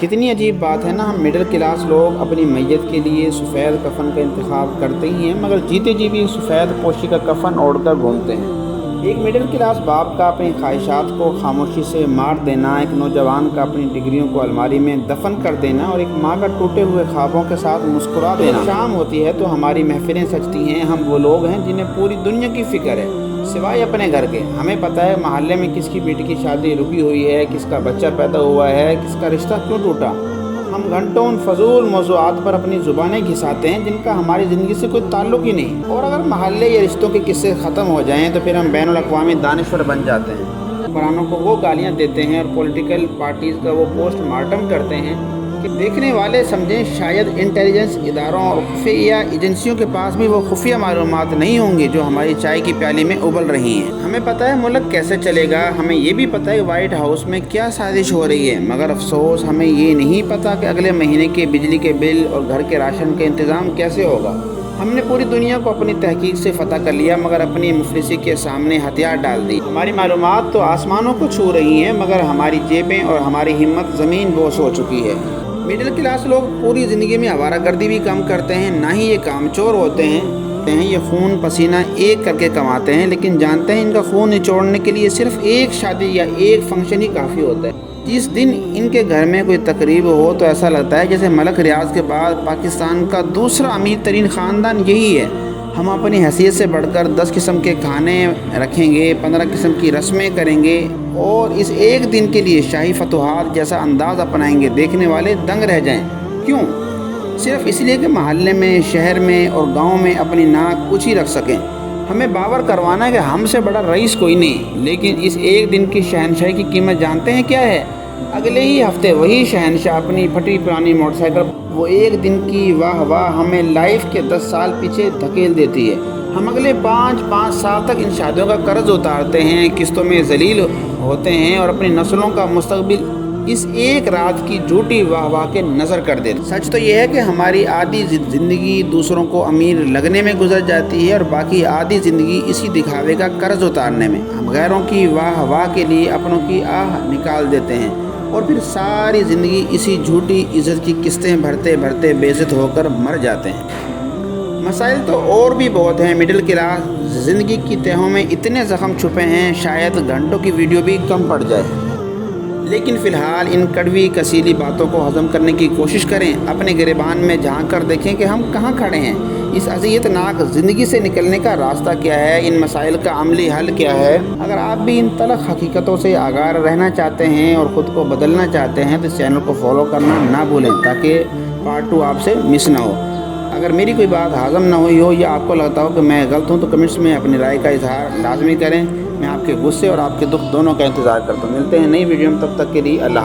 کتنی عجیب بات ہے نا، ہم مڈل کلاس لوگ اپنی میت کے لیے سفید کفن کا انتخاب کرتے ہی ہیں، مگر جیتے جی بھی سفید پوشی کا کفن اوڑھ کر گھومتے ہیں۔ ایک مڈل کلاس باپ کا اپنی خواہشات کو خاموشی سے مار دینا، ایک نوجوان کا اپنی ڈگریوں کو الماری میں دفن کر دینا، اور ایک ماں کا ٹوٹے ہوئے خوابوں کے ساتھ مسکرا دینا۔ شام ہوتی ہے تو ہماری محفلیں سجتی ہیں۔ ہم وہ لوگ ہیں جنہیں پوری دنیا کی فکر ہے سوائے اپنے گھر کے۔ ہمیں پتہ ہے محلے میں کس کی بیٹی کی شادی رکی ہوئی ہے، کس کا بچہ پیدا ہوا ہے، کس کا رشتہ کیوں ٹوٹا۔ ہم گھنٹوں ان فضول موضوعات پر اپنی زبانیں گھساتے ہیں جن کا ہماری زندگی سے کوئی تعلق ہی نہیں، اور اگر محلے یا رشتوں کے قصے ختم ہو جائیں تو پھر ہم بین الاقوامی دانشور بن جاتے ہیں۔ حکمرانوں کو وہ گالیاں دیتے ہیں اور پولیٹیکل پارٹیز کا وہ پوسٹ مارٹم کرتے ہیں کہ دیکھنے والے سمجھیں شاید انٹیلیجنس اداروں اور خفیہ ایجنسیوں کے پاس بھی وہ خفیہ معلومات نہیں ہوں گی جو ہماری چائے کی پیالی میں ابل رہی ہیں۔ ہمیں پتہ ہے ملک کیسے چلے گا، ہمیں یہ بھی پتہ ہے کہ وائٹ ہاؤس میں کیا سازش ہو رہی ہے، مگر افسوس ہمیں یہ نہیں پتہ کہ اگلے مہینے کے بجلی کے بل اور گھر کے راشن کا انتظام کیسے ہوگا۔ ہم نے پوری دنیا کو اپنی تحقیق سے فتح کر لیا، مگر اپنی مفلسی کے سامنے ہتھیار ڈال دی۔ ہماری معلومات تو آسمانوں کو چھو رہی ہیں، مگر ہماری جیبیں اور ہماری ہمت زمین بوس ہو چکی ہے۔ مڈل کلاس لوگ پوری زندگی میں آوارہ گردی بھی کم کرتے ہیں، نہ ہی یہ کام چور ہوتے ہیں۔ یہ خون پسینہ ایک کر کے کماتے ہیں، لیکن جانتے ہیں ان کا خون نچوڑنے کے لیے صرف ایک شادی یا ایک فنکشن ہی کافی ہوتا ہے۔ جس دن ان کے گھر میں کوئی تقریب ہو تو ایسا لگتا ہے جیسے ملک ریاض کے بعد پاکستان کا دوسرا امیر ترین خاندان یہی ہے۔ ہم اپنی حیثیت سے بڑھ کر 10 قسم کے کھانے رکھیں گے، 15 قسم کی رسمیں کریں گے، اور اس ایک دن کے لیے شاہی فتوحات جیسا انداز اپنائیں گے، دیکھنے والے دنگ رہ جائیں۔ کیوں؟ صرف اس لیے کہ محلے میں، شہر میں اور گاؤں میں اپنی ناک اونچی رکھ سکیں۔ ہمیں باور کروانا ہے کہ ہم سے بڑا رئیس کوئی نہیں، لیکن اس ایک دن کی شہنشاہی کی قیمت جانتے ہیں کیا ہے؟ اگلے ہی ہفتے وہی شہنشاہ اپنی پھٹی پرانی موٹر سائیکل، وہ ایک دن کی واہ واہ ہمیں لائف کے 10 سال پیچھے دھکیل دیتی ہے۔ ہم اگلے 5 سال تک ان شادیوں کا قرض اتارتے ہیں، قسطوں میں ذلیل ہوتے ہیں، اور اپنی نسلوں کا مستقبل اس ایک رات کی جھوٹی واہ واہ کے نظر کر دیتے۔ سچ تو یہ ہے کہ ہماری آدھی زندگی دوسروں کو امیر لگنے میں گزر جاتی ہے، اور باقی آدھی زندگی اسی دکھاوے کا قرض اتارنے میں۔ ہم غیروں کی واہ واہ کے لیے اپنوں کی آہ نکال دیتے ہیں، اور پھر ساری زندگی اسی جھوٹی عزت کی قسطیں بھرتے بھرتے بے عزت ہو کر مر جاتے ہیں۔ مسائل تو اور بھی بہت ہیں۔ مڈل کلاس زندگی کی تہوں میں اتنے زخم چھپے ہیں، شاید گھنٹوں کی ویڈیو بھی کم پڑ جائے۔ لیکن فی الحال ان کڑوی کسیلی باتوں کو ہضم کرنے کی کوشش کریں، اپنے گریبان میں جھانک کر دیکھیں کہ ہم کہاں کھڑے ہیں، اس اذیت ناک زندگی سے نکلنے کا راستہ کیا ہے، ان مسائل کا عملی حل کیا ہے۔ اگر آپ بھی ان تلخ حقیقتوں سے آگاہ رہنا چاہتے ہیں اور خود کو بدلنا چاہتے ہیں تو اس چینل کو فالو کرنا نہ بھولیں تاکہ پارٹ 2 آپ سے مس نہ ہو۔ اگر میری کوئی بات ہضم نہ ہوئی ہو یا آپ کو لگتا ہو کہ میں غلط ہوں تو کمنٹس میں اپنی رائے کا اظہار لازمی کریں۔ میں آپ کے غصے اور آپ کے دکھ دونوں کا انتظار کرتا ہوں۔ ملتے ہیں نئی ویڈیو میں، تب تک کے لیے اللہ۔